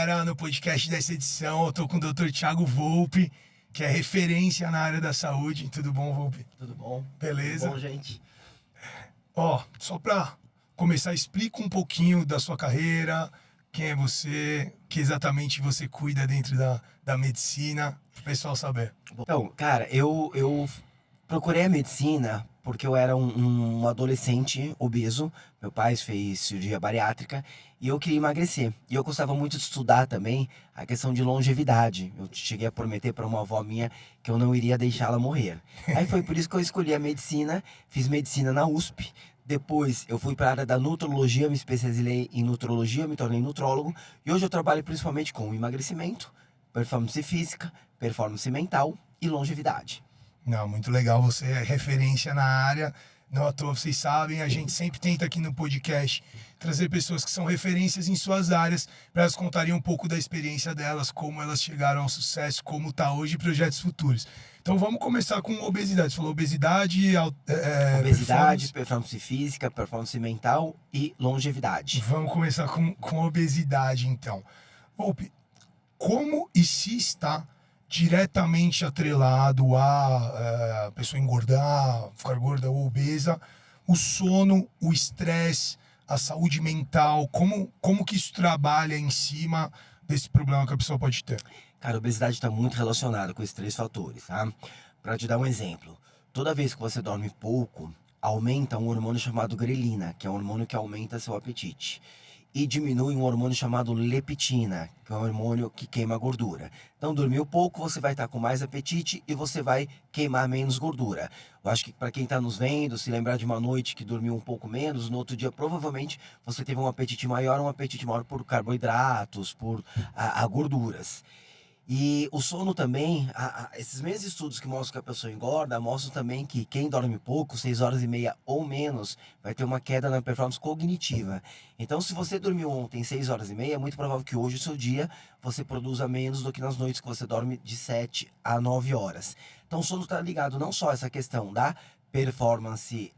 galera, no podcast dessa edição eu tô com o Dr. Thiago Volpi, que é referência na área da saúde. Tudo bom, Volpi? Tudo bom? Beleza? Tudo bom, gente? Ó, só pra começar, explica um pouquinho da sua carreira, quem é você, que exatamente você cuida dentro da medicina, pro pessoal saber. Então, cara, eu procurei a medicina porque eu era um adolescente obeso. Meu pai fez cirurgia bariátrica e eu queria emagrecer. E eu gostava muito de estudar também a questão de longevidade. Eu cheguei a prometer para uma avó minha que eu não iria deixá-la morrer. Aí foi por isso que eu escolhi a medicina, fiz medicina na USP. Depois eu fui para a área da nutrologia, me especializei em nutrologia, me tornei nutrólogo. E hoje eu trabalho principalmente com emagrecimento, performance física, performance mental e longevidade. Não, muito legal, você é referência na área. Não à toa, vocês sabem, a gente sempre tenta aqui no podcast trazer pessoas que são referências em suas áreas para elas contarem um pouco da experiência delas, como elas chegaram ao sucesso, como está hoje e projetos futuros. Então vamos começar com obesidade. Você falou obesidade, Obesidade, performance física, performance mental e longevidade. Vamos começar com obesidade, então. Volpe, como e se está diretamente atrelado a pessoa engordar, ficar gorda ou obesa, o sono, o estresse, a saúde mental, como que isso trabalha em cima desse problema que a pessoa pode ter? Cara, a obesidade está muito relacionada com esses três fatores, tá? Para te dar um exemplo, toda vez que você dorme pouco, aumenta um hormônio chamado grelina, que é um hormônio que aumenta seu apetite. E diminui um hormônio chamado leptina, que é um hormônio que queima gordura. Então, dormiu pouco, você vai estar com mais apetite e você vai queimar menos gordura. Eu acho que para quem está nos vendo, se lembrar de uma noite que dormiu um pouco menos, no outro dia provavelmente você teve um apetite maior por carboidratos, por gorduras. E o sono também, esses mesmos estudos que mostram que a pessoa engorda, mostram também que quem dorme pouco, 6 horas e meia ou menos, vai ter uma queda na performance cognitiva. Então, se você dormiu ontem 6 horas e meia, é muito provável que hoje, o seu dia, você produza menos do que nas noites que você dorme de 7 a 9 horas. Então, o sono está ligado não só a essa questão da performance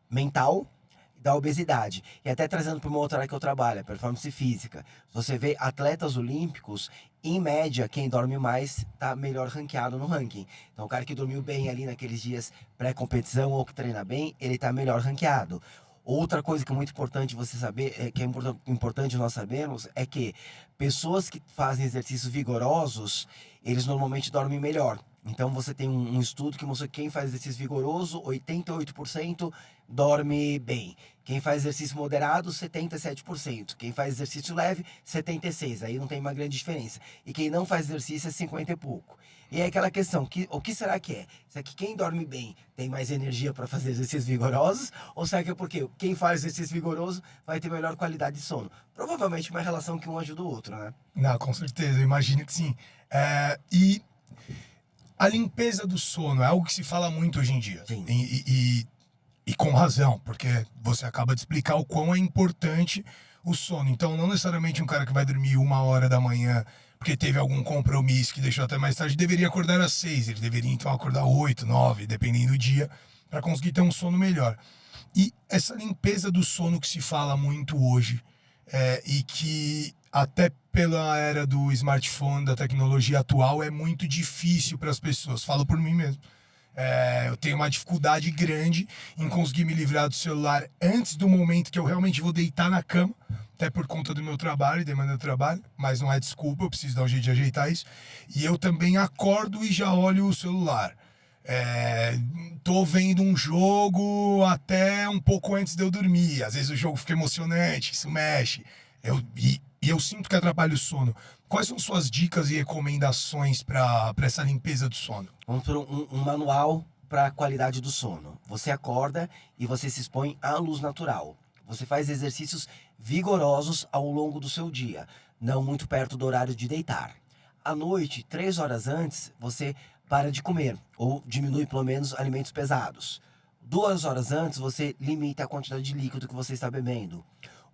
mental, da obesidade. E até trazendo para uma outra área que eu trabalho, a performance física. Você vê atletas olímpicos, em média, quem dorme mais está melhor ranqueado no ranking. Então, o cara que dormiu bem ali naqueles dias pré-competição ou que treina bem, ele está melhor ranqueado. Outra coisa que é muito importante você saber, que é importante nós sabermos, é que pessoas que fazem exercícios vigorosos, eles normalmente dormem melhor. Então você tem um estudo que mostra que quem faz exercício vigoroso, 88% dorme bem. Quem faz exercício moderado, 77%. Quem faz exercício leve, 76%. Aí não tem uma grande diferença. E quem não faz exercício é 50 e pouco. E é aquela questão, o que será que é? Será que quem dorme bem tem mais energia para fazer exercícios vigorosos? Ou será que é porque quem faz exercício vigoroso vai ter melhor qualidade de sono? Provavelmente uma relação que um ajuda o outro, né? Não, com certeza, eu imagino que sim. E a limpeza do sono é algo que se fala muito hoje em dia. Sim. E com razão, porque você acaba de explicar o quão é importante o sono. Então, não necessariamente um cara que vai dormir 1 hora da manhã porque teve algum compromisso que deixou até mais tarde, deveria acordar às 6. Ele deveria, então, acordar 8, 9, dependendo do dia, para conseguir ter um sono melhor. E essa limpeza do sono que se fala muito hoje, e que até pela era do smartphone, da tecnologia atual, é muito difícil para as pessoas. Falo por mim mesmo. Eu tenho uma dificuldade grande em conseguir me livrar do celular antes do momento que eu realmente vou deitar na cama, até por conta do meu trabalho e demanda do trabalho, mas não é desculpa, eu preciso dar um jeito de ajeitar isso. E eu também acordo e já olho o celular. Tô vendo um jogo até um pouco antes de eu dormir. Às vezes o jogo fica emocionante, isso mexe. E eu sinto que atrapalha o sono. Quais são suas dicas e recomendações para essa limpeza do sono? Vamos por um manual para a qualidade do sono. Você acorda e você se expõe à luz natural. Você faz exercícios vigorosos ao longo do seu dia, não muito perto do horário de deitar. À noite, 3 horas antes, você para de comer ou diminui pelo menos alimentos pesados. 2 horas antes, você limita a quantidade de líquido que você está bebendo.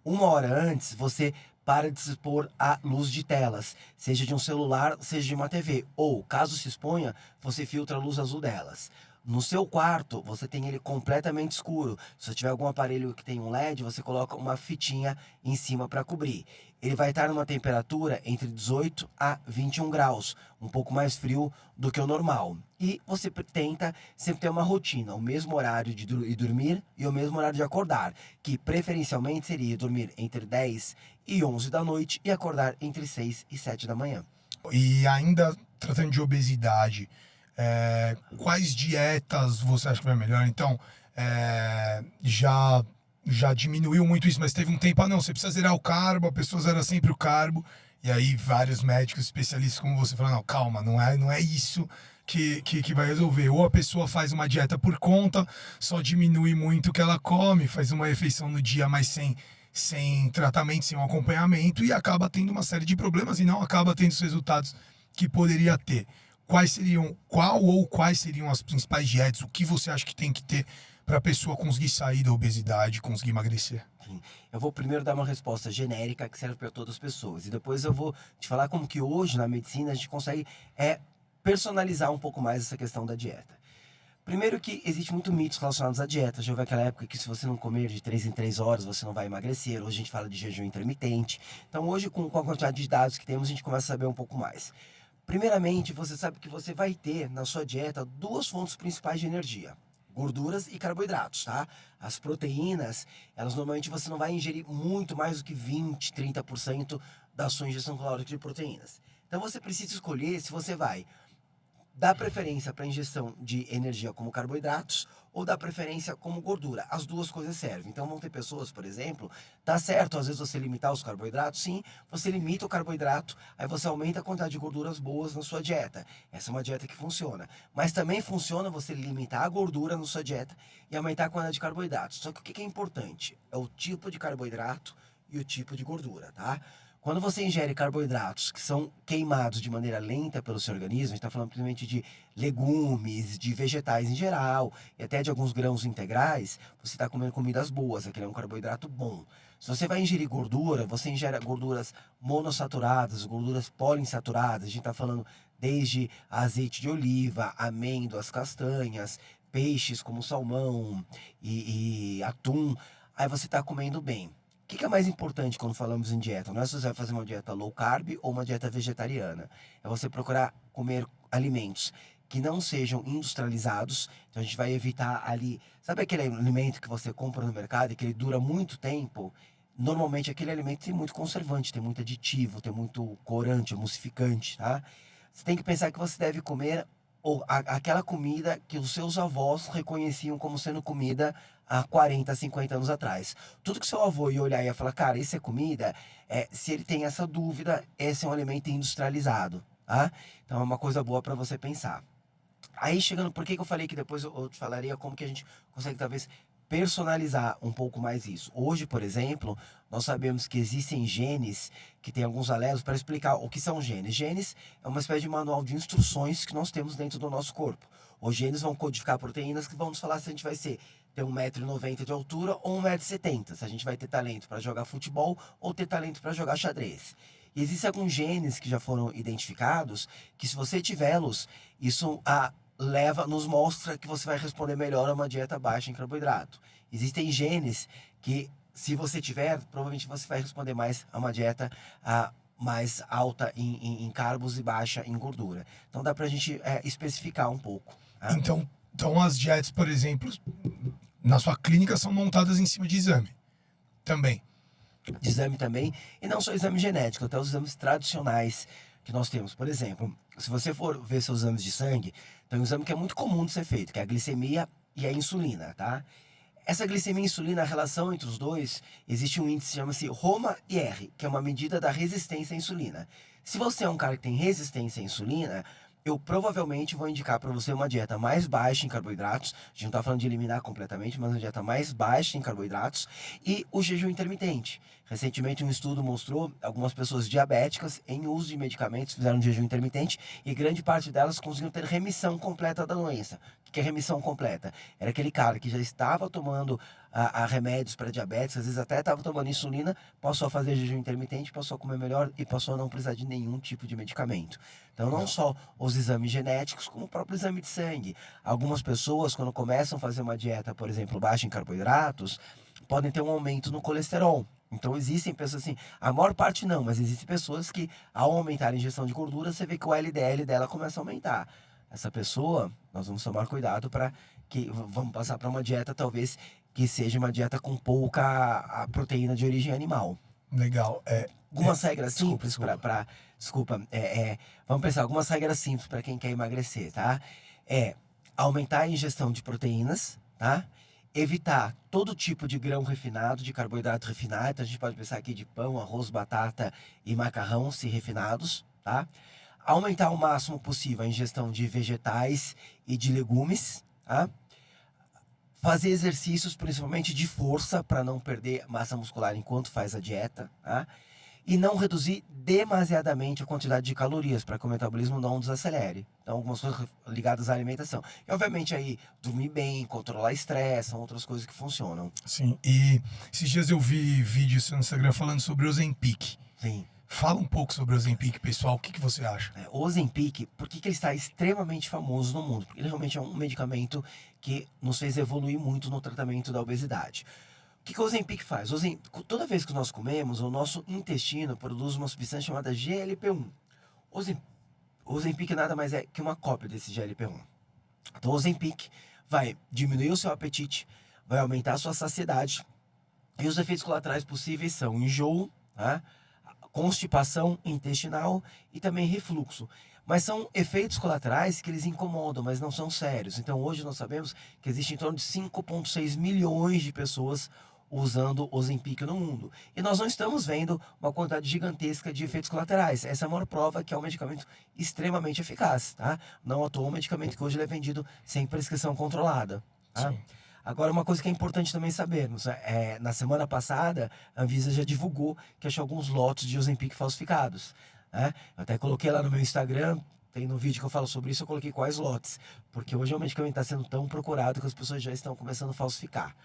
1 hora antes, você para de se expor à luz de telas, seja de um celular, seja de uma TV. Ou, caso se exponha, você filtra a luz azul delas. No seu quarto, você tem ele completamente escuro. Se você tiver algum aparelho que tem um LED, você coloca uma fitinha em cima para cobrir. Ele vai estar numa temperatura entre 18 a 21 graus, um pouco mais frio do que o normal. E você tenta sempre ter uma rotina, o mesmo horário de dormir e o mesmo horário de acordar, que preferencialmente seria dormir entre 10 e 11 da noite e acordar entre 6 e 7 da manhã. E ainda tratando de obesidade, quais dietas você acha que vai melhorar? Então, já diminuiu muito isso, mas teve um tempo, não, você precisa zerar o carbo, a pessoa zera sempre o carbo, e aí vários médicos especialistas como você falam, não, calma, não é isso que vai resolver. Ou a pessoa faz uma dieta por conta, só diminui muito o que ela come, faz uma refeição no dia, mas sem tratamento, sem um acompanhamento, e acaba tendo uma série de problemas e não acaba tendo os resultados que poderia ter. Quais seriam as principais dietas? O que você acha que tem que ter para a pessoa conseguir sair da obesidade, conseguir emagrecer? Sim. Eu vou primeiro dar uma resposta genérica que serve para todas as pessoas. E depois eu vou te falar como que hoje na medicina a gente consegue personalizar um pouco mais essa questão da dieta. Primeiro que existe muito mitos relacionados à dieta. Já houve aquela época que se você não comer de 3 em 3 horas, você não vai emagrecer. Hoje a gente fala de jejum intermitente. Então hoje, com a quantidade de dados que temos, a gente começa a saber um pouco mais. Primeiramente, você sabe que você vai ter na sua dieta duas fontes principais de energia: gorduras e carboidratos, tá? As proteínas, elas normalmente você não vai ingerir muito mais do que 20, 30% da sua ingestão calórica de proteínas. Então você precisa escolher se você vai dar preferência para ingestão de energia como carboidratos ou dar preferência como gordura. As duas coisas servem. Então vão ter pessoas, por exemplo, tá certo, às vezes você limitar os carboidratos, sim, você limita o carboidrato, aí você aumenta a quantidade de gorduras boas na sua dieta. Essa é uma dieta que funciona. Mas também funciona você limitar a gordura na sua dieta e aumentar a quantidade de carboidratos. Só que o que é importante? É o tipo de carboidrato e o tipo de gordura, tá? Quando você ingere carboidratos que são queimados de maneira lenta pelo seu organismo, a gente está falando principalmente de legumes, de vegetais em geral, e até de alguns grãos integrais, você está comendo comidas boas, aquele é um carboidrato bom. Se você vai ingerir gordura, você ingere gorduras monossaturadas, gorduras poliinsaturadas, a gente está falando desde azeite de oliva, amêndoas, castanhas, peixes como salmão e atum, aí você está comendo bem. O que é mais importante quando falamos em dieta? Não é se você vai fazer uma dieta low carb ou uma dieta vegetariana. É você procurar comer alimentos que não sejam industrializados. Então a gente vai evitar ali... Sabe aquele alimento que você compra no mercado e que ele dura muito tempo? Normalmente aquele alimento tem muito conservante, tem muito aditivo, tem muito corante, emulsificante, tá? Você tem que pensar que você deve comer aquela comida que os seus avós reconheciam como sendo comida há 40, 50 anos atrás. Tudo que seu avô ia olhar e ia falar, cara, isso é comida, se ele tem essa dúvida, esse é um alimento industrializado, tá? Então é uma coisa boa para você pensar. Aí chegando, por que eu falei que depois eu te falaria como que a gente consegue talvez personalizar um pouco mais isso. Hoje, por exemplo, nós sabemos que existem genes que têm alguns alelos. Para explicar o que são genes. Genes é uma espécie de manual de instruções que nós temos dentro do nosso corpo. Os genes vão codificar proteínas que vão nos falar se a gente vai ter 1,90 m de altura ou 1,70 m. Se a gente vai ter talento para jogar futebol ou ter talento para jogar xadrez. E existem alguns genes que já foram identificados que, se você tiver-los, isso nos mostra que você vai responder melhor a uma dieta baixa em carboidrato. Existem genes que, se você tiver, provavelmente você vai responder mais a uma dieta mais alta em carbos e baixa em gordura. Então dá pra gente especificar um pouco. Tá? Então as dietas, por exemplo, na sua clínica são montadas em cima de exame também. De exame também, e não só exame genético, até os exames tradicionais que nós temos. Por exemplo, se você for ver seus exames de sangue, tem um exame que é muito comum de ser feito, que é a glicemia e a insulina, tá? Essa glicemia e insulina, a relação entre os dois, existe um índice que chama-se ROMA-IR, que é uma medida da resistência à insulina. Se você é um cara que tem resistência à insulina, eu provavelmente vou indicar para você uma dieta mais baixa em carboidratos. A gente não está falando de eliminar completamente, mas uma dieta mais baixa em carboidratos e o jejum intermitente. Recentemente, um estudo mostrou algumas pessoas diabéticas em uso de medicamentos fizeram um jejum intermitente e grande parte delas conseguiram ter remissão completa da doença. O que é remissão completa? Era aquele cara que já estava tomando a remédios para diabetes, às vezes até estava tomando insulina, passou a fazer jejum intermitente, passou a comer melhor e passou a não precisar de nenhum tipo de medicamento. Então, não só os exames genéticos, como o próprio exame de sangue. Algumas pessoas, quando começam a fazer uma dieta, por exemplo, baixa em carboidratos, podem ter um aumento no colesterol. Então existem pessoas assim, a maior parte não, mas existem pessoas que ao aumentar a ingestão de gordura, você vê que o LDL dela começa a aumentar. Essa pessoa, nós vamos tomar cuidado para que vamos passar para uma dieta talvez que seja uma dieta com pouca a proteína de origem animal. Legal. Algumas regras Desculpa, simples desculpa. para desculpa, vamos pensar algumas regras simples para quem quer emagrecer, tá? É aumentar a ingestão de proteínas, tá? Evitar todo tipo de grão refinado, de carboidrato refinado. Então a gente pode pensar aqui de pão, arroz, batata e macarrão, se refinados, tá? Aumentar o máximo possível a ingestão de vegetais e de legumes, tá? Fazer exercícios, principalmente de força, para não perder massa muscular enquanto faz a dieta, tá? E não reduzir demasiadamente a quantidade de calorias, para que o metabolismo não desacelere. Então, algumas coisas ligadas à alimentação. E, obviamente, aí, dormir bem, controlar estresse, são outras coisas que funcionam. Sim, e esses dias eu vi vídeos no Instagram falando sobre o Ozempic. Sim. Fala um pouco sobre o Ozempic, pessoal. O que você acha? O Ozempic, por que ele está extremamente famoso no mundo? Porque ele realmente é um medicamento que nos fez evoluir muito no tratamento da obesidade. O que o Ozempic faz? Toda vez que nós comemos, o nosso intestino produz uma substância chamada GLP-1. O Ozempic nada mais é que uma cópia desse GLP-1. Então o Ozempic vai diminuir o seu apetite, vai aumentar a sua saciedade, e os efeitos colaterais possíveis são enjoo, tá? Constipação intestinal e também refluxo. Mas são efeitos colaterais que eles incomodam, mas não são sérios. Então hoje nós sabemos que existe em torno de 5,6 milhões de pessoas usando o Ozempic no mundo. E nós não estamos vendo uma quantidade gigantesca de efeitos colaterais. Essa é a maior prova que é um medicamento extremamente eficaz, tá? Não à toa, um medicamento que hoje ele é vendido sem prescrição controlada, tá? Sim. Agora, uma coisa que é importante também sabermos, na semana passada, a Anvisa já divulgou que achou alguns lotes de Ozempic falsificados, né? Eu até coloquei lá no meu Instagram, tem no vídeo que eu falo sobre isso, eu coloquei quais lotes, porque hoje o medicamento está sendo tão procurado que as pessoas já estão começando a falsificar.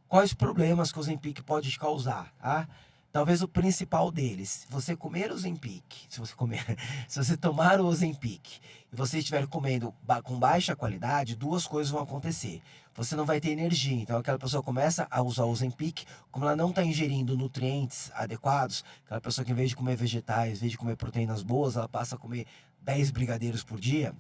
Quais problemas que o Ozempic pode te causar, tá? Talvez o principal deles, se você comer o Ozempic, se você tomar o Ozempic e você estiver comendo com baixa qualidade, duas coisas vão acontecer. Você não vai ter energia, então aquela pessoa começa a usar o Ozempic, como ela não está ingerindo nutrientes adequados, aquela pessoa que em vez de comer vegetais, em vez de comer proteínas boas, ela passa a comer 10 brigadeiros por dia,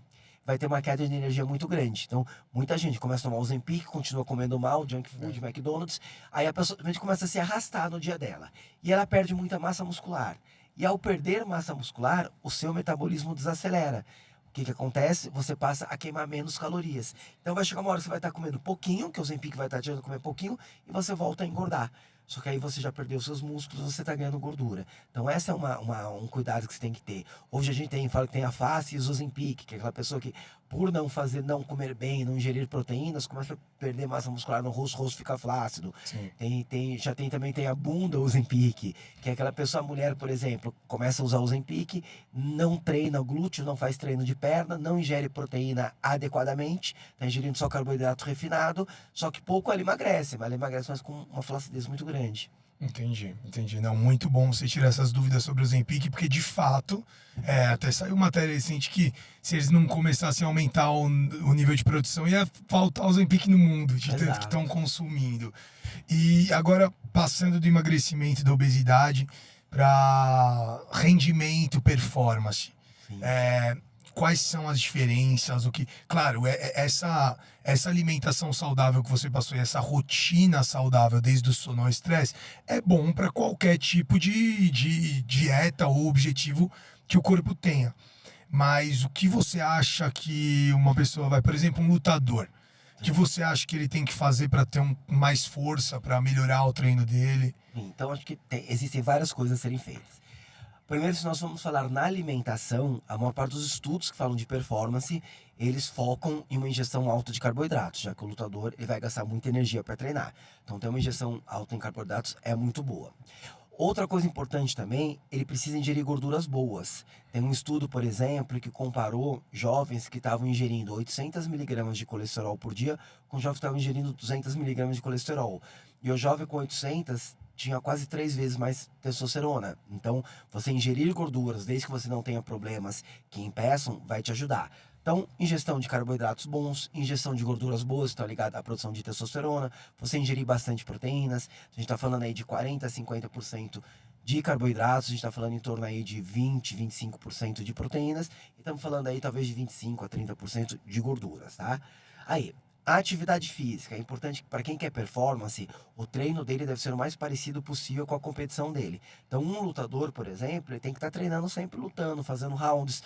vai ter uma queda de energia muito grande. Então, muita gente começa a tomar o Ozempic, continua comendo mal, junk food, McDonald's, aí a pessoa começa a se arrastar no dia dela. E ela perde muita massa muscular. E ao perder massa muscular, o seu metabolismo desacelera. O que acontece? Você passa a queimar menos calorias. Então vai chegar uma hora que você vai estar comendo pouquinho, que o Ozempic vai estar te ajudando a comer pouquinho, e você volta a engordar. Só que aí você já perdeu seus músculos, você está ganhando gordura. Então essa é um cuidado que você tem que ter. Hoje a gente fala que tem a face e o Ozempic, que é aquela pessoa que, por não comer bem, não ingerir proteínas, começa a perder massa muscular no rosto, o rosto fica flácido. Também tem a bunda Ozempic, que é aquela pessoa, a mulher, por exemplo, começa a usar o Ozempic, não treina o glúteo, não faz treino de perna, não ingere proteína adequadamente, está ingerindo só carboidrato refinado, só que pouco ela emagrece, mas ela emagrece mais com uma flacidez muito grande. Entendi. Não, muito bom você tirar essas dúvidas sobre o Ozempic, porque de fato, até saiu matéria recente que se eles não começassem a aumentar o nível de produção, ia faltar o Ozempic no mundo, de tanto que estão consumindo. E agora, passando do emagrecimento e da obesidade para rendimento, performance. Quais são as diferenças, claro, essa alimentação saudável que você passou e essa rotina saudável desde o sono ao estresse é bom para qualquer tipo de dieta ou objetivo que o corpo tenha. Mas o que você acha que uma pessoa vai, por exemplo, um lutador, o que você acha que ele tem que fazer para ter mais força, para melhorar o treino dele? Então acho que existem várias coisas a serem feitas. Primeiro, se nós vamos falar na alimentação, a maior parte dos estudos que falam de performance, eles focam em uma ingestão alta de carboidratos, já que o lutador ele vai gastar muita energia para treinar. Então, ter uma ingestão alta em carboidratos é muito boa. Outra coisa importante também, ele precisa ingerir gorduras boas. Tem um estudo, por exemplo, que comparou jovens que estavam ingerindo 800 miligramas de colesterol por dia com jovens que estavam ingerindo 200 miligramas de colesterol. E o jovem com 800 tinha quase 3 vezes mais testosterona. Então, você ingerir gorduras, desde que você não tenha problemas que impeçam, vai te ajudar. Então, ingestão de carboidratos bons, ingestão de gorduras boas, está ligado à produção de testosterona, você ingerir bastante proteínas, a gente está falando aí de 40% a 50% de carboidratos, a gente está falando em torno aí de 20, 25% de proteínas, e estamos falando aí talvez de 25 a 30% de gorduras, tá? Aí, a atividade física é importante para quem quer performance, o treino dele deve ser o mais parecido possível com a competição dele. Então, um lutador, por exemplo, ele tem que estar treinando sempre lutando, fazendo rounds.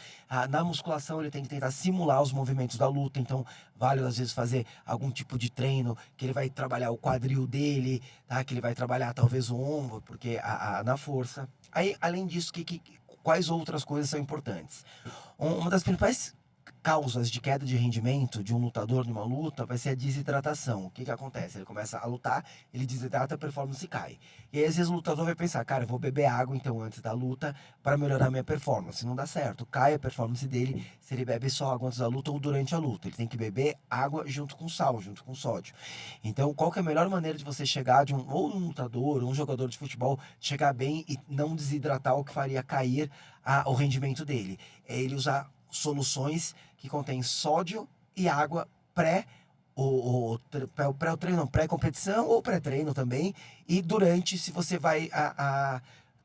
Na musculação, ele tem que tentar simular os movimentos da luta. Então, vale às vezes fazer algum tipo de treino que ele vai trabalhar o quadril dele, tá? Que ele vai trabalhar talvez o ombro, porque na força. Aí, além disso, quais outras coisas são importantes? Uma das principais causas de queda de rendimento de um lutador numa luta vai ser a desidratação. O que acontece? Ele começa a lutar, ele desidrata, a performance cai. E aí, às vezes, o lutador vai pensar, cara, eu vou beber água então antes da luta para melhorar minha performance. Não dá certo, cai a performance dele se ele bebe só água antes da luta ou durante a luta. Ele tem que beber água junto com sal, junto com sódio. Então, qual que é a melhor maneira de você chegar de ou um lutador, ou um jogador de futebol, chegar bem e não desidratar o que faria cair o rendimento dele? É ele usar soluções que contêm sódio e água pré-treino, pré-competição ou pré-treino também, e durante, se você vai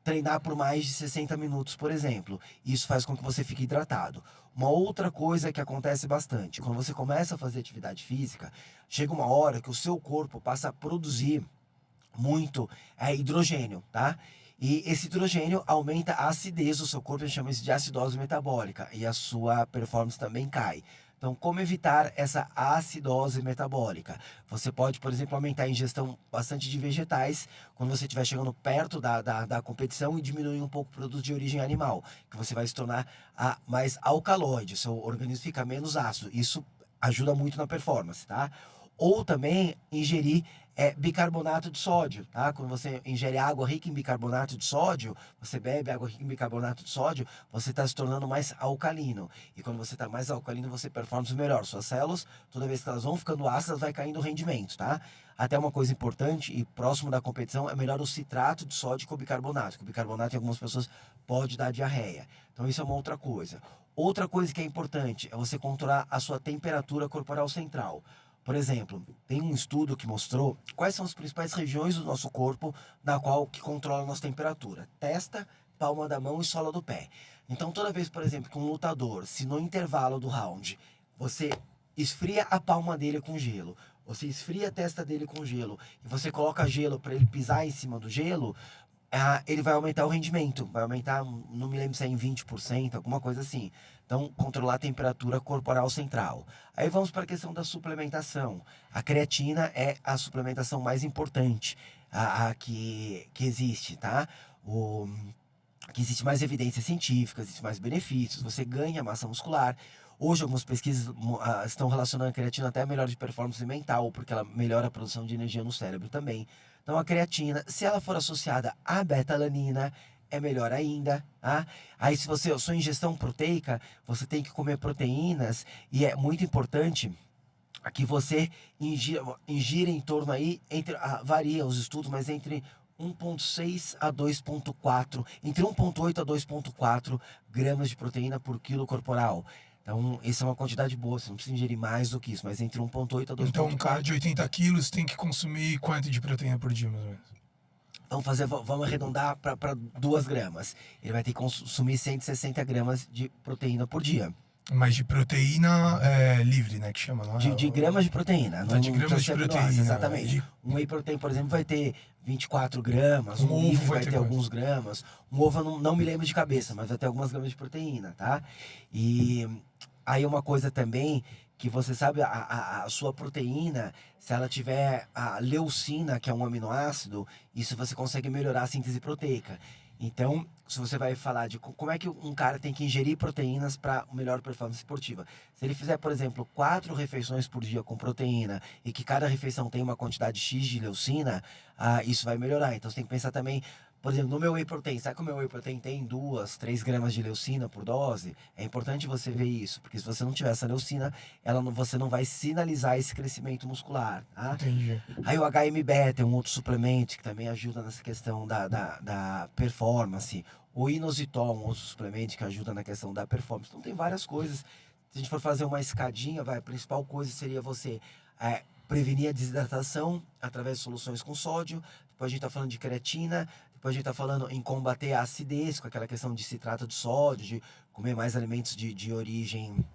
treinar por mais de 60 minutos, por exemplo. Isso faz com que você fique hidratado. Uma outra coisa que acontece bastante, quando você começa a fazer atividade física, chega uma hora que o seu corpo passa a produzir muito hidrogênio, tá? E esse hidrogênio aumenta a acidez do seu corpo, a gente chama isso de acidose metabólica, e a sua performance também cai. Então, como evitar essa acidose metabólica? Você pode, por exemplo, aumentar a ingestão bastante de vegetais quando você estiver chegando perto da competição e diminuir um pouco o produto de origem animal, que você vai se tornar mais alcaloide, o seu organismo fica menos ácido. Isso ajuda muito na performance, tá? Ou também ingerir bicarbonato de sódio, tá? Quando você ingere água rica em bicarbonato de sódio, você bebe água rica em bicarbonato de sódio, você está se tornando mais alcalino. E quando você está mais alcalino, você performa melhor. Suas células, toda vez que elas vão ficando ácidas, vai caindo o rendimento, tá? Até uma coisa importante e próximo da competição é melhor o citrato de sódio que o bicarbonato. Que o bicarbonato em algumas pessoas pode dar diarreia. Então isso é uma outra coisa. Outra coisa que é importante é você controlar a sua temperatura corporal central. Por exemplo, tem um estudo que mostrou quais são as principais regiões do nosso corpo que controla a nossa temperatura. Testa, palma da mão e sola do pé. Então, toda vez, por exemplo, que um lutador, se no intervalo do round, você esfria a palma dele com gelo, você esfria a testa dele com gelo, e você coloca gelo para ele pisar em cima do gelo, ele vai aumentar o rendimento. Vai aumentar, não me lembro se é em 20%, alguma coisa assim. Então, controlar a temperatura corporal central. Aí vamos para a questão da suplementação. A creatina é a suplementação mais importante que existe, tá? Que existe mais evidências científicas, existe mais benefícios, você ganha massa muscular. Hoje, algumas pesquisas estão relacionando a creatina até a melhora de performance mental, porque ela melhora a produção de energia no cérebro também. Então, a creatina, se ela for associada à beta-alanina, é melhor ainda, tá? Aí, se a sua ingestão proteica, você tem que comer proteínas, e é muito importante que você ingira em torno aí, varia os estudos, mas entre 1,6 a 2,4, entre 1,8 a 2,4 gramas de proteína por quilo corporal. Então, essa é uma quantidade boa, você não precisa ingerir mais do que isso, mas entre 1,8 a 2,4. Então, um cara de 80 quilos tem que consumir quanto de proteína por dia, mais ou menos? Vamos arredondar para 2 gramas. Ele vai ter que consumir 160 gramas de proteína por dia. Mas de proteína livre, né, que chama, não é? De gramas de proteína. Tá, de gramas de proteína. Exatamente. Um whey protein, por exemplo, vai ter 24 gramas. Um ovo vai ter alguns gramas. Um ovo eu não me lembro de cabeça, mas vai ter algumas gramas de proteína, tá? E aí uma coisa também, que você sabe, a sua proteína, se ela tiver a leucina, que é um aminoácido, isso você consegue melhorar a síntese proteica. Então, se você vai falar de como é que um cara tem que ingerir proteínas para melhor performance esportiva. Se ele fizer, por exemplo, 4 refeições por dia com proteína e que cada refeição tem uma quantidade X de leucina, isso vai melhorar. Então, você tem que pensar também Por exemplo, no meu whey protein, sabe que o meu whey protein tem 2, 3 gramas de leucina por dose? É importante você ver isso, porque se você não tiver essa leucina, você não vai sinalizar esse crescimento muscular, tá? Entendi. Aí o HM-Beta é um outro suplemento que também ajuda nessa questão da performance. O inositol, um outro suplemento que ajuda na questão da performance. Então tem várias coisas. Se a gente for fazer uma escadinha, a principal coisa seria você prevenir a desidratação através de soluções com sódio. Depois a gente está falando de creatina. Depois a gente está falando em combater a acidez, com aquela questão de citrato de sódio, de comer mais alimentos de origem...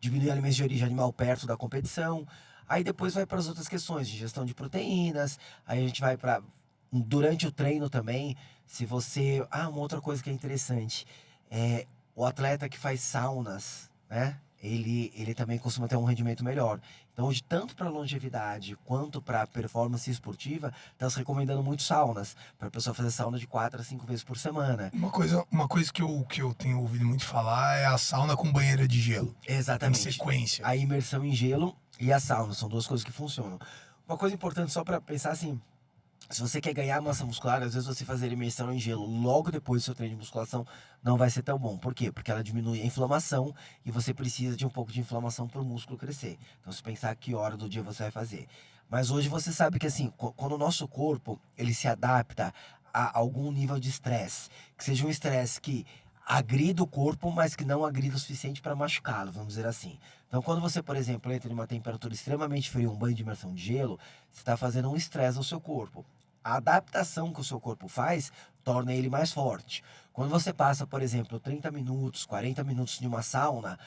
diminuir alimentos de origem animal perto da competição. Aí depois vai para as outras questões de ingestão de proteínas. Aí a gente vai para durante o treino também. Se você, uma outra coisa que é interessante é o atleta que faz saunas, né? Ele também costuma ter um rendimento melhor. Então, hoje, tanto para longevidade quanto para performance esportiva, está se recomendando muito saunas, para a pessoa fazer sauna de 4 a 5 vezes por semana. Uma coisa que eu tenho ouvido muito falar é a sauna com banheira de gelo. Exatamente. Em sequência. A imersão em gelo e a sauna são duas coisas que funcionam. Uma coisa importante só para pensar assim, se você quer ganhar massa muscular, às vezes você fazer imersão em gelo logo depois do seu treino de musculação não vai ser tão bom. Por quê? Porque ela diminui a inflamação e você precisa de um pouco de inflamação para o músculo crescer. Então, se pensar que hora do dia você vai fazer. Mas hoje você sabe que assim, quando o nosso corpo ele se adapta a algum nível de estresse, que seja um estresse que agrida o corpo, mas que não agrida o suficiente para machucá-lo, vamos dizer assim. Então, quando você, por exemplo, entra em uma temperatura extremamente fria, um banho de imersão de gelo, você está fazendo um estresse ao seu corpo. A adaptação que o seu corpo faz torna ele mais forte. Quando você passa, por exemplo, 30 minutos, 40 minutos de uma sauna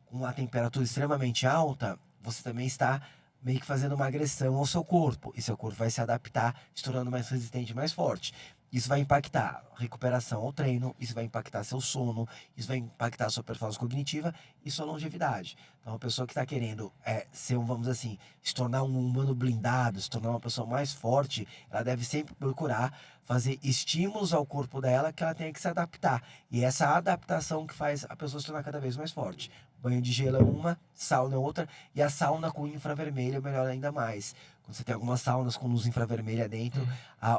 com uma temperatura extremamente alta, você também está meio que fazendo uma agressão ao seu corpo. E seu corpo vai se adaptar, se tornando mais resistente e mais forte. Isso vai impactar a recuperação ao treino, isso vai impactar seu sono, isso vai impactar a sua performance cognitiva e sua longevidade. Então, uma pessoa que está querendo ser, vamos dizer assim, se tornar um humano blindado, se tornar uma pessoa mais forte, ela deve sempre procurar fazer estímulos ao corpo dela que ela tenha que se adaptar. E essa adaptação que faz a pessoa se tornar cada vez mais forte. Banho de gelo é uma, sauna é outra, e a sauna com infravermelho é melhor ainda mais. Quando você tem algumas saunas com luz infravermelha dentro,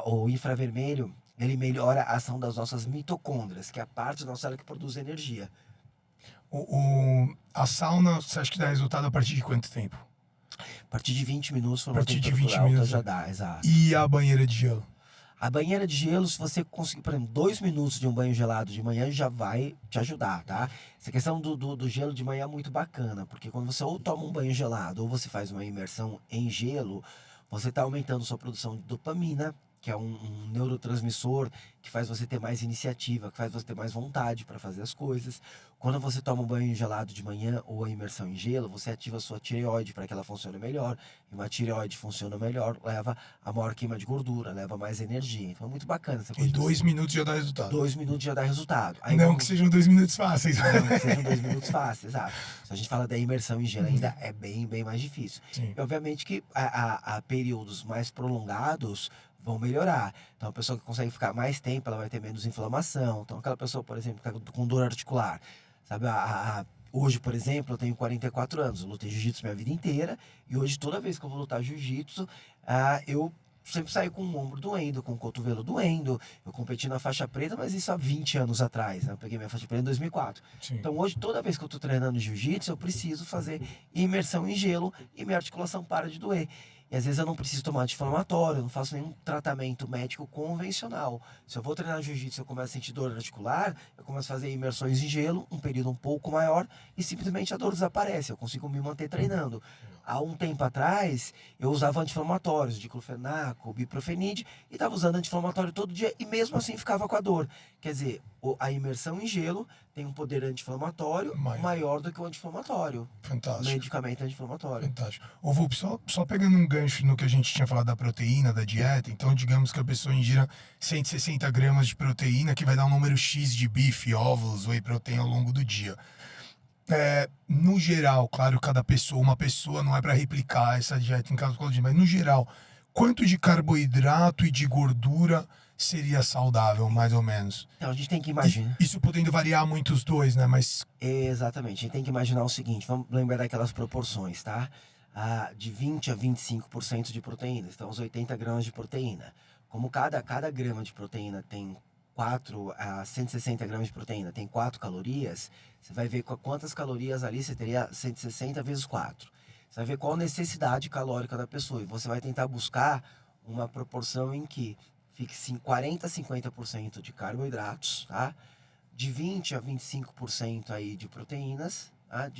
o infravermelho ele melhora a ação das nossas mitocôndrias, que é a parte da nossa célula que produz energia. A sauna, você acha que dá resultado a partir de quanto tempo? A partir de 20 minutos, a partir de 20 alta, minutos já dá, exato. E a banheira de gelo? A banheira de gelo, se você conseguir, por exemplo, 2 minutos de um banho gelado de manhã, já vai te ajudar, tá? Essa questão do gelo de manhã é muito bacana, porque quando você ou toma um banho gelado ou você faz uma imersão em gelo, você está aumentando sua produção de dopamina, que é um neurotransmissor que faz você ter mais iniciativa, que faz você ter mais vontade para fazer as coisas. Quando você toma um banho gelado de manhã ou a imersão em gelo, você ativa a sua tireoide para que ela funcione melhor. E uma tireoide funciona melhor, leva a maior queima de gordura, leva mais energia. Então é muito bacana essa coisa. E 2 minutos já dá resultado. 2 minutos já dá resultado. Aí não que sejam 2 minutos fáceis. Não que sejam 2 minutos fáceis, exato. Se a gente fala da imersão em gelo, ainda é bem mais difícil. Sim. E obviamente que a períodos mais prolongados vão melhorar. Então, a pessoa que consegue ficar mais tempo, ela vai ter menos inflamação. Então, aquela pessoa, por exemplo, que está com dor articular, sabe? Hoje, por exemplo, eu tenho 44 anos, eu lutei jiu-jitsu minha vida inteira, e hoje, toda vez que eu vou lutar jiu-jitsu, eu sempre saio com o ombro doendo, com o cotovelo doendo. Eu competi na faixa preta, mas isso há 20 anos atrás, né? Eu peguei minha faixa preta em 2004. Sim. Então, hoje, toda vez que eu estou treinando jiu-jitsu, eu preciso fazer imersão em gelo e minha articulação para de doer. E às vezes eu não preciso tomar anti-inflamatório, eu não faço nenhum tratamento médico convencional. Se eu vou treinar jiu-jitsu e eu começo a sentir dor articular, eu começo a fazer imersões em gelo, um período um pouco maior, e simplesmente a dor desaparece, eu consigo me manter treinando. Há um tempo atrás, eu usava anti-inflamatórios, diclofenaco, biprofenide, e estava usando anti-inflamatório todo dia, e mesmo assim ficava com a dor. Quer dizer, a imersão em gelo tem um poder anti-inflamatório maior do que o anti-inflamatório. Fantástico. Medicamento anti-inflamatório. Fantástico. Ô, Vup, só pegando um gancho no que a gente tinha falado da proteína, da dieta, então digamos que a pessoa ingira 160 gramas de proteína, que vai dar um número X de bife, ovos, whey protein ao longo do dia. No geral, claro, uma pessoa não é para replicar essa dieta em caso de, mas no geral, quanto de carboidrato e de gordura seria saudável, mais ou menos? Então, a gente tem que imaginar. Isso podendo variar muito os dois, né? Mas Exatamente, a gente tem que imaginar o seguinte, vamos lembrar daquelas proporções, tá? De 20 a 25% de proteína, então os 80 gramas de proteína. como cada grama de proteína tem 4 a 160 gramas de proteína, tem 4 calorias, você vai ver quantas calorias ali você teria 160 vezes 4. Você vai ver qual a necessidade calórica da pessoa e você vai tentar buscar uma proporção em que fique 40 a 50% de carboidratos, tá? De 20 a 25% aí de proteínas, tá?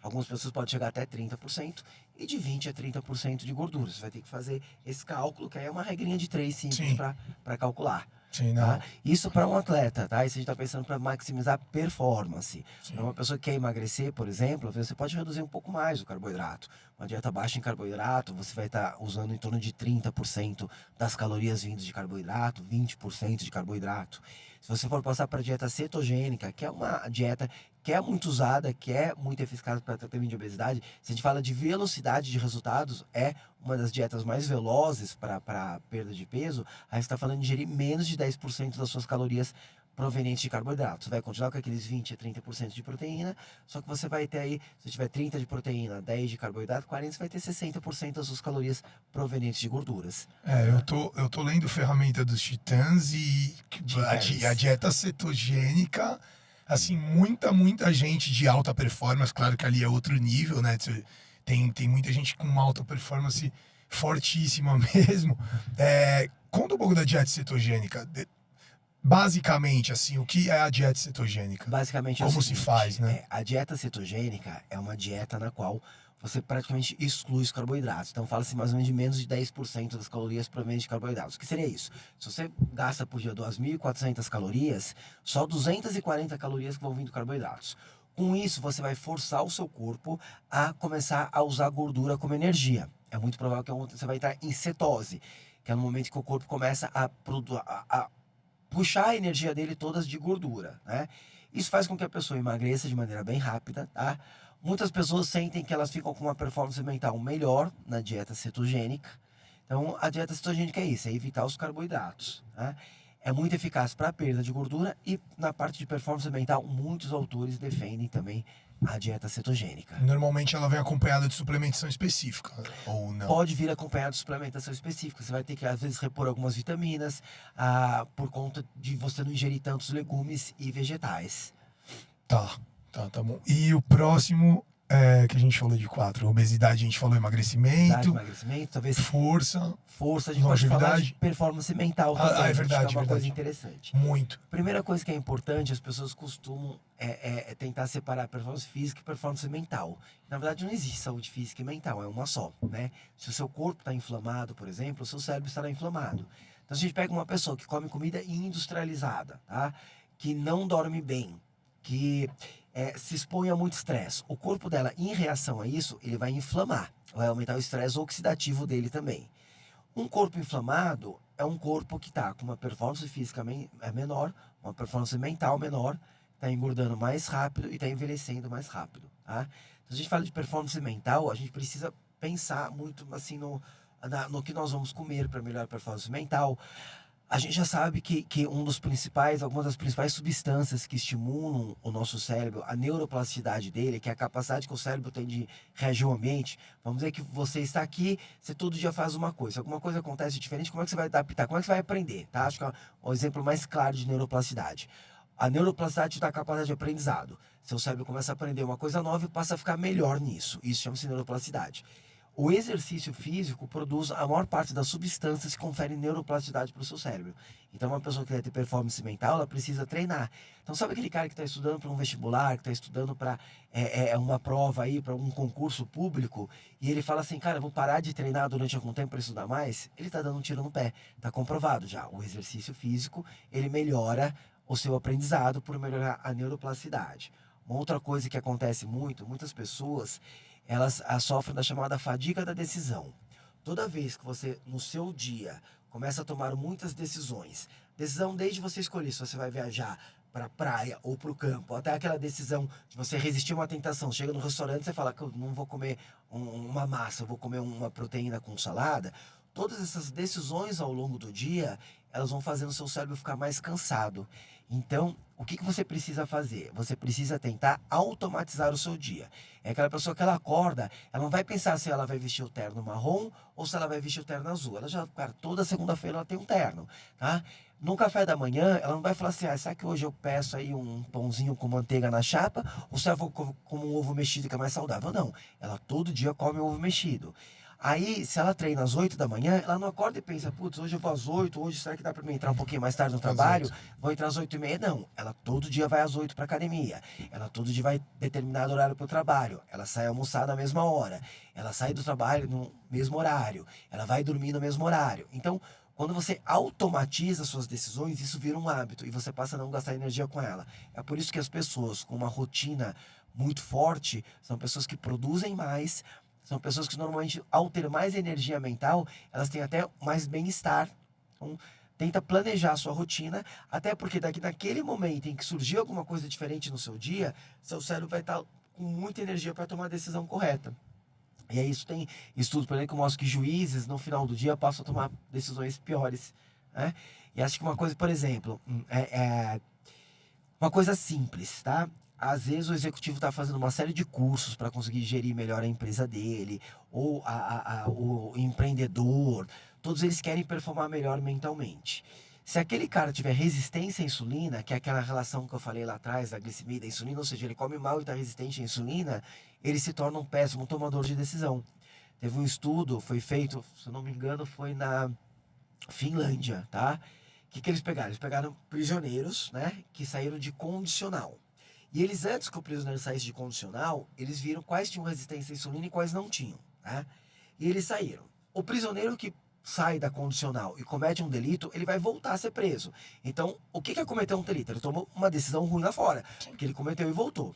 Algumas pessoas podem chegar até 30%, e de 20 a 30% de gordura. Você vai ter que fazer esse cálculo, que aí é uma regrinha de 3 simples para calcular. Sim, Tá? não. Isso para um atleta, tá? Isso a gente está pensando para maximizar performance. Sim. Para uma pessoa que quer emagrecer, por exemplo, você pode reduzir um pouco mais o carboidrato. Uma dieta baixa em carboidrato, você vai estar usando em torno de 30% das calorias vindas de carboidrato, 20% de carboidrato. Se você for passar para a dieta cetogênica, que é uma dieta que é muito usada, que é muito eficaz para tratamento de obesidade, se a gente fala de velocidade de resultados, é uma das dietas mais velozes para perda de peso, aí você está falando de ingerir menos de 10% das suas calorias provenientes de carboidratos. Você vai continuar com aqueles 20 a 30% de proteína, só que você vai ter aí, se tiver 30 de proteína, 10 de carboidrato, 40, você vai ter 60% das suas calorias provenientes de gorduras. Eu tô lendo Ferramenta dos Titãs e a dieta cetogênica, assim, muita gente de alta performance, claro que ali é outro nível, né? Tem muita gente com uma alta performance fortíssima mesmo. Conta um pouco da dieta cetogênica. Basicamente, assim, o que é a dieta cetogênica? Basicamente Como se faz, né? a dieta cetogênica é uma dieta na qual você praticamente exclui os carboidratos. Então fala-se mais ou menos de menos de 10% das calorias provenientes de carboidratos. O que seria isso? Se você gasta por dia 2.400 calorias, só 240 calorias que vão vir de carboidratos. Com isso, você vai forçar o seu corpo a começar a usar gordura como energia. É muito provável que você vai entrar em cetose, que é no momento que o corpo começa a puxar a energia dele todas de gordura, né? Isso faz com que a pessoa emagreça de maneira bem rápida, tá? Muitas pessoas sentem que elas ficam com uma performance mental melhor na dieta cetogênica. Então, a dieta cetogênica é isso, é evitar os carboidratos, tá? É muito eficaz para a perda de gordura e na parte de performance mental, muitos autores defendem também a dieta cetogênica. Normalmente ela vem acompanhada de suplementação específica, ou não? Pode vir acompanhado de suplementação específica. Você vai ter que, às vezes, repor algumas vitaminas por conta de você não ingerir tantos legumes e vegetais. Tá bom. E o próximo que a gente falou de 4, obesidade, a gente falou emagrecimento, talvez força, a gente pode falar de longevidade. performance mental também. É verdade, que é uma coisa interessante. Muito. Primeira coisa que é importante, as pessoas costumam tentar separar performance física e performance mental. Na verdade, não existe saúde física e mental, é uma só, né? Se o seu corpo está inflamado, por exemplo, o seu cérebro estará inflamado. Então, se a gente pega uma pessoa que come comida industrializada, tá? Que não dorme bem, que se expõe a muito estresse, o corpo dela, em reação a isso, ele vai inflamar, vai aumentar o estresse oxidativo dele também. Um corpo inflamado é um corpo que está com uma performance física menor, uma performance mental menor, está engordando mais rápido e está envelhecendo mais rápido, tá? Então, a gente fala de performance mental, a gente precisa pensar muito assim no que nós vamos comer para melhorar a performance mental. A gente já sabe que algumas das principais substâncias que estimulam o nosso cérebro, a neuroplasticidade dele, que é a capacidade que o cérebro tem de reagir ao ambiente. Vamos dizer que você está aqui, você todo dia faz uma coisa. Se alguma coisa acontece diferente, como é que você vai adaptar? Como é que você vai aprender? Tá? Acho que é o exemplo mais claro de neuroplasticidade. A neuroplasticidade te dá a capacidade de aprendizado. Seu cérebro começa a aprender uma coisa nova e passa a ficar melhor nisso. Isso chama-se neuroplasticidade. O exercício físico produz a maior parte das substâncias que conferem neuroplasticidade para o seu cérebro. Então, uma pessoa que quer ter performance mental, ela precisa treinar. Então, sabe aquele cara que está estudando para um vestibular, que está estudando para uma prova aí, para um concurso público, e ele fala assim, cara, eu vou parar de treinar durante algum tempo para estudar mais? Ele está dando um tiro no pé. Está comprovado já. O exercício físico, ele melhora o seu aprendizado por melhorar a neuroplasticidade. Uma outra coisa que acontece muitas pessoas, elas sofrem da chamada fadiga da decisão. Toda vez que você, no seu dia, começa a tomar muitas decisões, decisão desde você escolher se você vai viajar para a praia ou para o campo, até aquela decisão de você resistir a uma tentação. Chega no restaurante e você fala que eu não vou comer uma massa, eu vou comer uma proteína com salada. Todas essas decisões ao longo do dia, elas vão fazendo o seu cérebro ficar mais cansado. Então, o que você precisa fazer? Você precisa tentar automatizar o seu dia. É aquela pessoa que ela acorda, ela não vai pensar se ela vai vestir o terno marrom ou se ela vai vestir o terno azul. Ela já, cara, toda segunda-feira ela tem um terno, tá? No café da manhã, ela não vai falar assim, será que hoje eu peço aí um pãozinho com manteiga na chapa ou se eu vou comer um ovo mexido que é mais saudável? Não, ela todo dia come ovo mexido. Aí, se ela treina às 8 da manhã, ela não acorda e pensa, putz, hoje eu vou às 8, hoje será que dá pra mim entrar um pouquinho mais tarde no trabalho? Vou entrar às 8h30. Não, ela todo dia vai às 8 pra academia. Ela todo dia vai determinado horário pro trabalho. Ela sai almoçar na mesma hora. Ela sai do trabalho no mesmo horário. Ela vai dormir no mesmo horário. Então, quando você automatiza suas decisões, isso vira um hábito e você passa a não gastar energia com ela. É por isso que as pessoas com uma rotina muito forte são pessoas que produzem mais, são pessoas que normalmente, ao ter mais energia mental, elas têm até mais bem-estar. Então, tenta planejar a sua rotina, até porque naquele momento em que surgir alguma coisa diferente no seu dia, seu cérebro vai estar com muita energia para tomar a decisão correta. E aí isso tem estudos, por exemplo, que mostram que juízes, no final do dia, passam a tomar decisões piores, né? E acho que uma coisa, por exemplo, uma coisa simples, tá? Às vezes o executivo está fazendo uma série de cursos para conseguir gerir melhor a empresa dele, ou o empreendedor, todos eles querem performar melhor mentalmente. Se aquele cara tiver resistência à insulina, que é aquela relação que eu falei lá atrás da glicemia e da insulina, ou seja, ele come mal e está resistente à insulina, ele se torna um péssimo tomador de decisão. Teve um estudo, foi feito, se eu não me engano, foi na Finlândia, tá? O que eles pegaram? Eles pegaram prisioneiros, né, que saíram de condicional. E eles, antes que o prisioneiro saísse de condicional, eles viram quais tinham resistência à insulina e quais não tinham, tá? E eles saíram. O prisioneiro que sai da condicional e comete um delito, ele vai voltar a ser preso. Então, o que é cometer um delito? Ele tomou uma decisão ruim lá fora, que ele cometeu e voltou.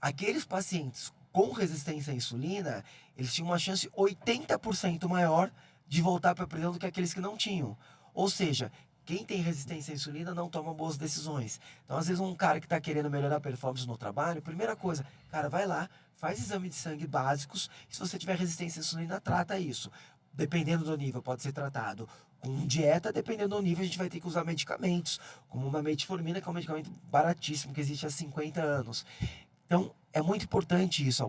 Aqueles pacientes com resistência à insulina, eles tinham uma chance 80% maior de voltar para a prisão do que aqueles que não tinham. Ou seja, quem tem resistência à insulina não toma boas decisões. Então, às vezes, um cara que está querendo melhorar a performance no trabalho, primeira coisa, cara, vai lá, faz exame de sangue básicos. Se você tiver resistência à insulina, trata isso. Dependendo do nível, pode ser tratado com dieta. Dependendo do nível, a gente vai ter que usar medicamentos, como uma metformina, que é um medicamento baratíssimo, que existe há 50 anos. Então, é muito importante isso.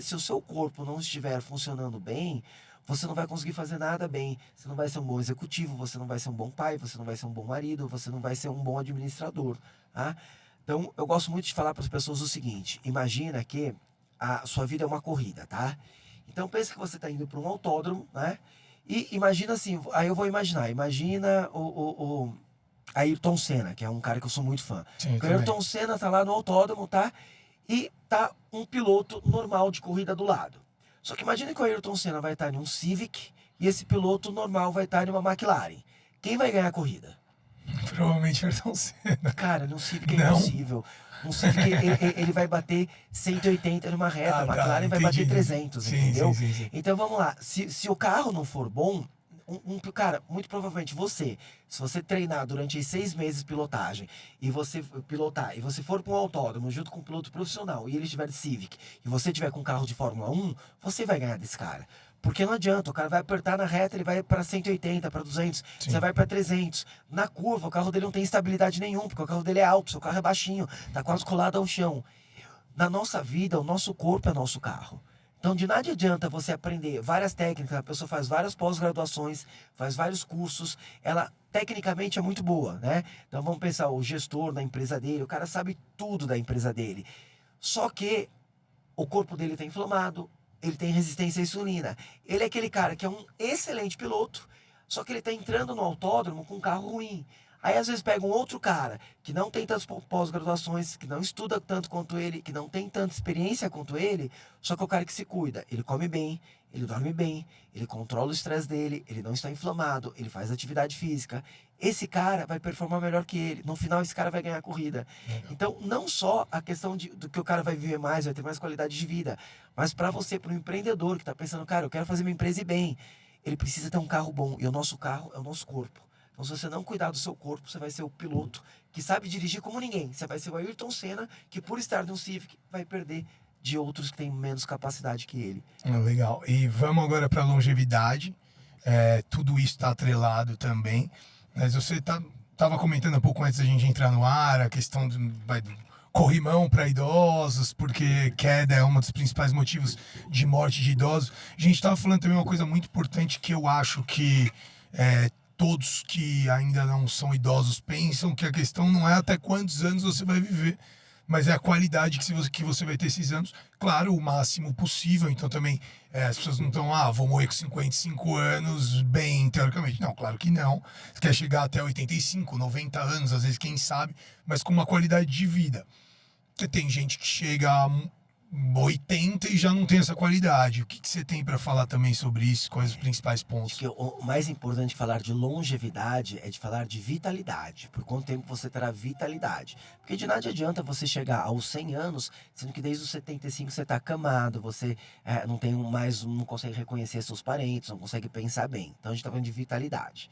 Se o seu corpo não estiver funcionando bem, você não vai conseguir fazer nada bem. Você não vai ser um bom executivo, você não vai ser um bom pai, você não vai ser um bom marido, você não vai ser um bom administrador, tá? Então, eu gosto muito de falar para as pessoas o seguinte: imagina que a sua vida é uma corrida, tá? Então, pensa que você está indo para um autódromo, né? E imagina assim, aí eu vou imaginar, imagina o Ayrton Senna, que é um cara que eu sou muito fã. Sim, O Ayrton Senna tá lá no autódromo, tá? E tá um piloto normal de corrida do lado. Só que imagine que o Ayrton Senna vai estar em um Civic e esse piloto normal vai estar em uma McLaren. Quem vai ganhar a corrida? provavelmente Ayrton Senna. Cara, no Civic é Não. impossível. No Civic ele vai bater 180 numa reta, a McLaren vai bater 300, Sim, entendeu? sim. Então vamos lá, se o carro não for bom, cara, muito provavelmente se você treinar durante aí 6 meses de pilotagem e você pilotar e você for para um autódromo junto com um piloto profissional e ele estiver de Civic e você tiver com um carro de Fórmula 1, você vai ganhar desse cara. Porque não adianta, o cara vai apertar na reta, ele vai para 180, para 200, Sim. você vai para 300. Na curva, o carro dele não tem estabilidade nenhuma, porque o carro dele é alto, seu carro é baixinho, tá quase colado ao chão. Na nossa vida, o nosso corpo é nosso carro. Então, de nada adianta você aprender várias técnicas, a pessoa faz várias pós-graduações, faz vários cursos, ela tecnicamente é muito boa, né? Então, vamos pensar, o gestor da empresa dele, o cara sabe tudo da empresa dele. Só que o corpo dele está inflamado, ele tem resistência à insulina. Ele é aquele cara que é um excelente piloto, só que ele está entrando no autódromo com um carro ruim. Aí às vezes pega um outro cara que não tem tantas pós-graduações, que não estuda tanto quanto ele, que não tem tanta experiência quanto ele, só que é o cara que se cuida. Ele come bem, ele dorme bem, ele controla o estresse dele, ele não está inflamado, ele faz atividade física. Esse cara vai performar melhor que ele. No final, esse cara vai ganhar a corrida. Então, não só a questão do que o cara vai viver mais, vai ter mais qualidade de vida, mas para você, para um empreendedor que está pensando, cara, eu quero fazer minha empresa ir bem, ele precisa ter um carro bom. E o nosso carro é o nosso corpo. Então, se você não cuidar do seu corpo, você vai ser o piloto que sabe dirigir como ninguém. Você vai ser o Ayrton Senna, que por estar num Civic, vai perder de outros que têm menos capacidade que ele. Legal. E vamos agora para longevidade. Tudo isso está atrelado também. Mas você tá tava comentando um pouco antes da gente entrar no ar, a questão do corrimão para idosos, porque queda é um dos principais motivos de morte de idosos. A gente tava falando também uma coisa muito importante que eu acho que todos que ainda não são idosos pensam, que a questão não é até quantos anos você vai viver, mas é a qualidade que você vai ter esses anos, claro, o máximo possível. Então também as pessoas não estão, vou morrer com 55 anos bem, teoricamente. Não, claro que não. Você quer chegar até 85, 90 anos, às vezes, quem sabe, mas com uma qualidade de vida. Você tem gente que chega a 80 e já não tem essa qualidade. O que você tem para falar também sobre isso? Quais os principais pontos? Acho que o mais importante de falar de longevidade é de falar de vitalidade. Por quanto tempo você terá vitalidade? Porque de nada adianta você chegar aos 100 anos, sendo que desde os 75 você está acamado, você não tem mais, não consegue reconhecer seus parentes, não consegue pensar bem. Então a gente está falando de vitalidade.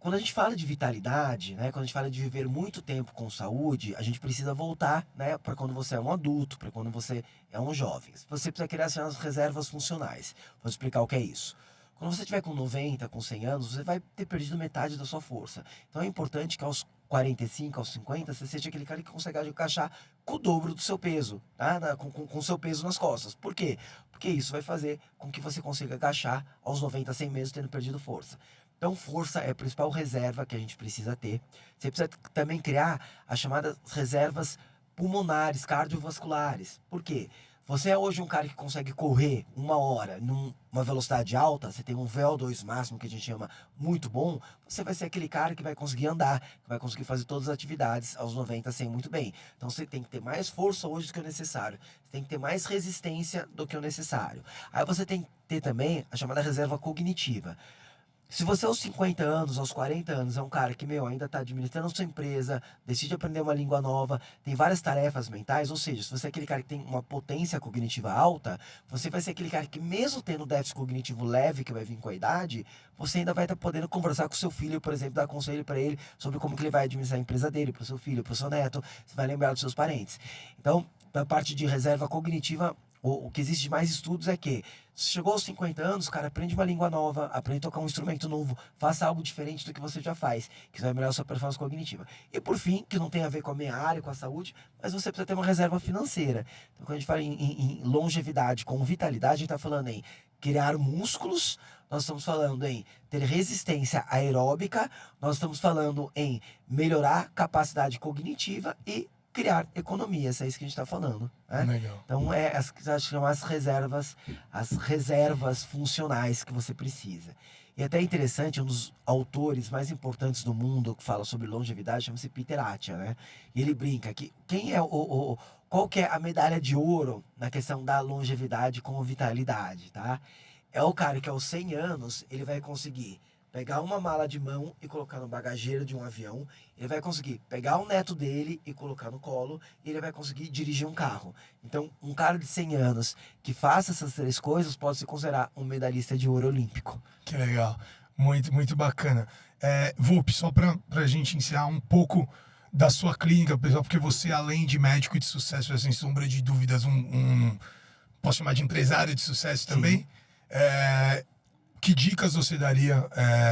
Quando a gente fala de vitalidade, né, quando a gente fala de viver muito tempo com saúde, a gente precisa voltar, né, para quando você é um adulto, para quando você é um jovem. Você precisa criar as reservas funcionais. Vou explicar o que é isso. Quando você tiver com 90, com 100 anos, você vai ter perdido metade da sua força. Então é importante que aos 45, aos 50, você seja aquele cara que consegue agachar com o dobro do seu peso, tá? Com o seu peso nas costas. Por quê? Porque isso vai fazer com que você consiga agachar aos 90, 100 meses tendo perdido força. Então, força é a principal reserva que a gente precisa ter. Você precisa também criar as chamadas reservas pulmonares, cardiovasculares. Por quê? Você é hoje um cara que consegue correr 1 hora numa velocidade alta, você tem um VO2 máximo, que a gente chama muito bom, você vai ser aquele cara que vai conseguir andar, que vai conseguir fazer todas as atividades aos 90, 100 muito bem. Então você tem que ter mais força hoje do que o necessário, você tem que ter mais resistência do que o necessário. Aí você tem que ter também a chamada reserva cognitiva. Se você aos 50 anos, aos 40 anos, é um cara que, ainda está administrando sua empresa, decide aprender uma língua nova, tem várias tarefas mentais, ou seja, se você é aquele cara que tem uma potência cognitiva alta, você vai ser aquele cara que, mesmo tendo déficit cognitivo leve, que vai vir com a idade, você ainda vai estar podendo conversar com seu filho, por exemplo, dar conselho para ele sobre como que ele vai administrar a empresa dele, para o seu filho, para o seu neto, você vai lembrar dos seus parentes. Então, da parte de reserva cognitiva, o que existe de mais estudos é que se chegou aos 50 anos, cara, aprende uma língua nova, aprende a tocar um instrumento novo, faça algo diferente do que você já faz, que vai melhorar a sua performance cognitiva. E por fim, que não tem a ver com a minha área, com a saúde, mas você precisa ter uma reserva financeira. Então, quando a gente fala em longevidade com vitalidade, a gente está falando em criar músculos, nós estamos falando em ter resistência aeróbica, nós estamos falando em melhorar capacidade cognitiva e criar economias, é isso que a gente está falando, né? Legal. Então são as reservas funcionais que você precisa. E até interessante, um dos autores mais importantes do mundo que fala sobre longevidade chama-se Peter Attia, né? E ele brinca que qual que é a medalha de ouro na questão da longevidade com vitalidade, tá? É o cara que aos 100 anos ele vai conseguir pegar uma mala de mão e colocar no bagageiro de um avião, ele vai conseguir pegar o neto dele e colocar no colo, e ele vai conseguir dirigir um carro. Então, um cara de 100 anos que faça essas 3 coisas pode se considerar um medalhista de ouro olímpico. Que legal. Muito, muito bacana. Vup, só para a gente encerrar um pouco da sua clínica, pessoal, porque você, além de médico de sucesso, é sem sombra de dúvidas posso chamar de empresário de sucesso também. Que dicas você daria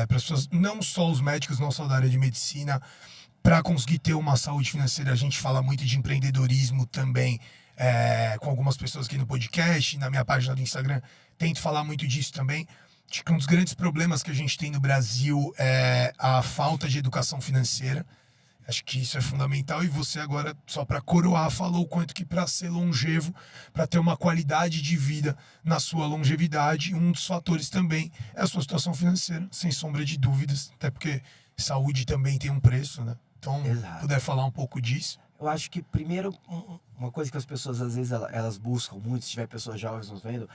para as pessoas, não só os médicos, não só da área de medicina, para conseguir ter uma saúde financeira? A gente fala muito de empreendedorismo também, com algumas pessoas aqui no podcast, na minha página do Instagram, tento falar muito disso também. Acho que um dos grandes problemas que a gente tem no Brasil é a falta de educação financeira. Acho que isso é fundamental, e você agora, só para coroar, falou o quanto que para ser longevo, para ter uma qualidade de vida na sua longevidade, um dos fatores também é a sua situação financeira, sem sombra de dúvidas, até porque saúde também tem um preço, né? Então, puder falar um pouco disso. Eu acho que, primeiro, uma coisa que as pessoas, às vezes, elas buscam muito, se tiver pessoas jovens nos vendo,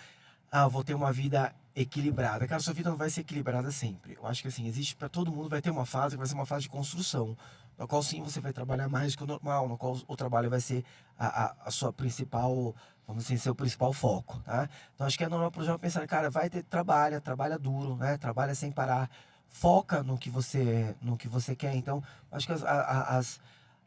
vou ter uma vida equilibrada. Cara, sua vida não vai ser equilibrada sempre. Eu acho que, assim, existe para todo mundo, vai ter uma fase que vai ser uma fase de construção, na qual sim você vai trabalhar mais do que o normal, no qual o trabalho vai ser a sua principal, vamos dizer, seu principal foco, tá? Então acho que é normal para o jovem pensar, cara, trabalha duro, né? Trabalha sem parar, foca no que você quer. Então acho que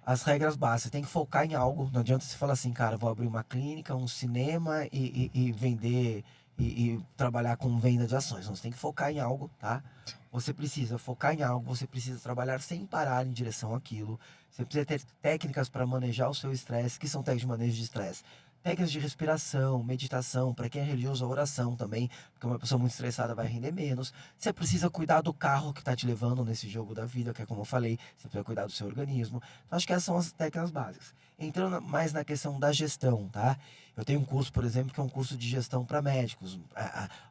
as regras básicas, você tem que focar em algo. Não adianta você falar assim, cara, vou abrir uma clínica, um cinema e vender e trabalhar com venda de ações. Não, você tem que focar em algo, tá? você precisa focar em algo, você precisa trabalhar sem parar em direção àquilo. Você precisa ter técnicas para manejar o seu estresse, que são técnicas de manejo de estresse. Técnicas de respiração, meditação, para quem é religioso, a oração também, porque uma pessoa muito estressada vai render menos. Você precisa cuidar do carro que está te levando nesse jogo da vida, que é como eu falei, você precisa cuidar do seu organismo. Então, acho que essas são as técnicas básicas. Entrando mais na questão da gestão, tá? Eu tenho um curso, por exemplo, que é um curso de gestão para médicos.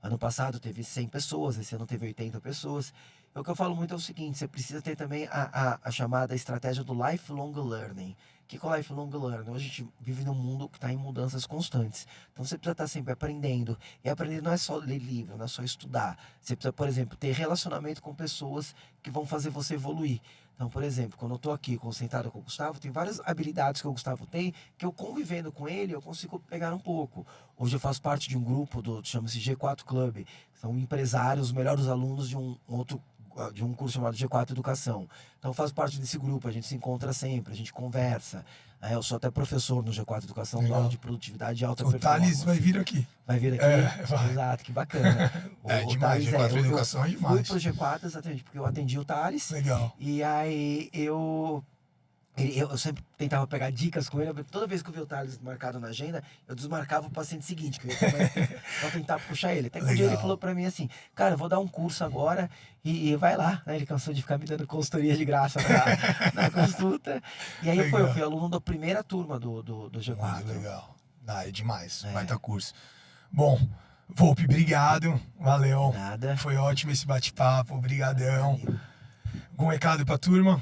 Ano passado teve 100 pessoas, esse ano teve 80 pessoas. O que eu falo muito é o seguinte, você precisa ter também a chamada estratégia do lifelong learning. O que é o lifelong learning? Hoje a gente vive num mundo que está em mudanças constantes. Então você precisa estar sempre aprendendo. E aprender não é só ler livro, não é só estudar. Você precisa, por exemplo, ter relacionamento com pessoas que vão fazer você evoluir. Então, por exemplo, quando eu estou aqui concentrado com o Gustavo, tem várias habilidades que o Gustavo tem, que eu convivendo com ele, eu consigo pegar um pouco. Hoje eu faço parte de um grupo, chama-se G4 Club. São empresários, os melhores alunos de um curso chamado G4 Educação. Então eu faço parte desse grupo, a gente se encontra sempre, a gente conversa. Eu sou até professor no G4 Educação, dou aula de produtividade e alta O performance. Thales vai vir aqui. Vai vir aqui? Vai. Exato, que bacana. É demais, G4 Educação é demais. Fui pro G4 exatamente porque eu atendi o Thales. Legal. E aí eu sempre tentava pegar dicas com ele. Toda vez que eu vi o Thales marcado na agenda, eu desmarcava o paciente seguinte, que eu ia ter mais tempo pra tentar puxar ele. Até que um dia ele falou pra mim assim, cara, eu vou dar um curso agora e vai lá. Ele cansou de ficar me dando consultoria de graça na consulta. E aí eu fui aluno da primeira turma do G4. Legal. É demais, vai dar curso. Bom, Volpe, obrigado, valeu. Nada. Foi ótimo esse bate-papo, obrigadão. Algum recado pra turma?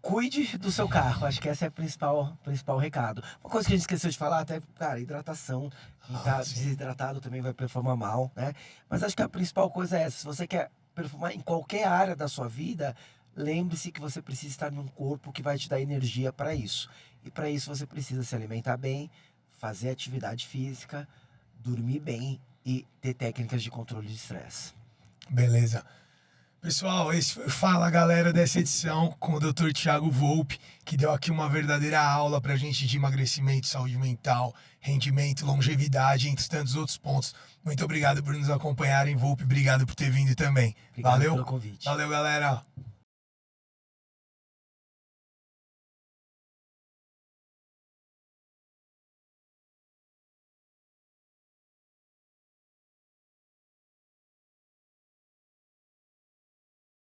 Cuide do seu carro, acho que esse é o principal recado. Uma coisa que a gente esqueceu de falar, até, cara, hidratação. Quem tá desidratado também vai performar mal, né? Mas acho que a principal coisa é essa. Se você quer performar em qualquer área da sua vida, lembre-se que você precisa estar em um corpo que vai te dar energia para isso. E para isso você precisa se alimentar bem, fazer atividade física, dormir bem e ter técnicas de controle de estresse. Beleza. Pessoal, esse foi o Fala Galera dessa edição com o Dr. Thiago Volpe, que deu aqui uma verdadeira aula pra gente de emagrecimento, saúde mental, rendimento, longevidade, entre tantos outros pontos. Muito obrigado por nos acompanharem, Volpe. Obrigado por ter vindo também. Obrigado Valeu. pelo convite. Valeu, galera.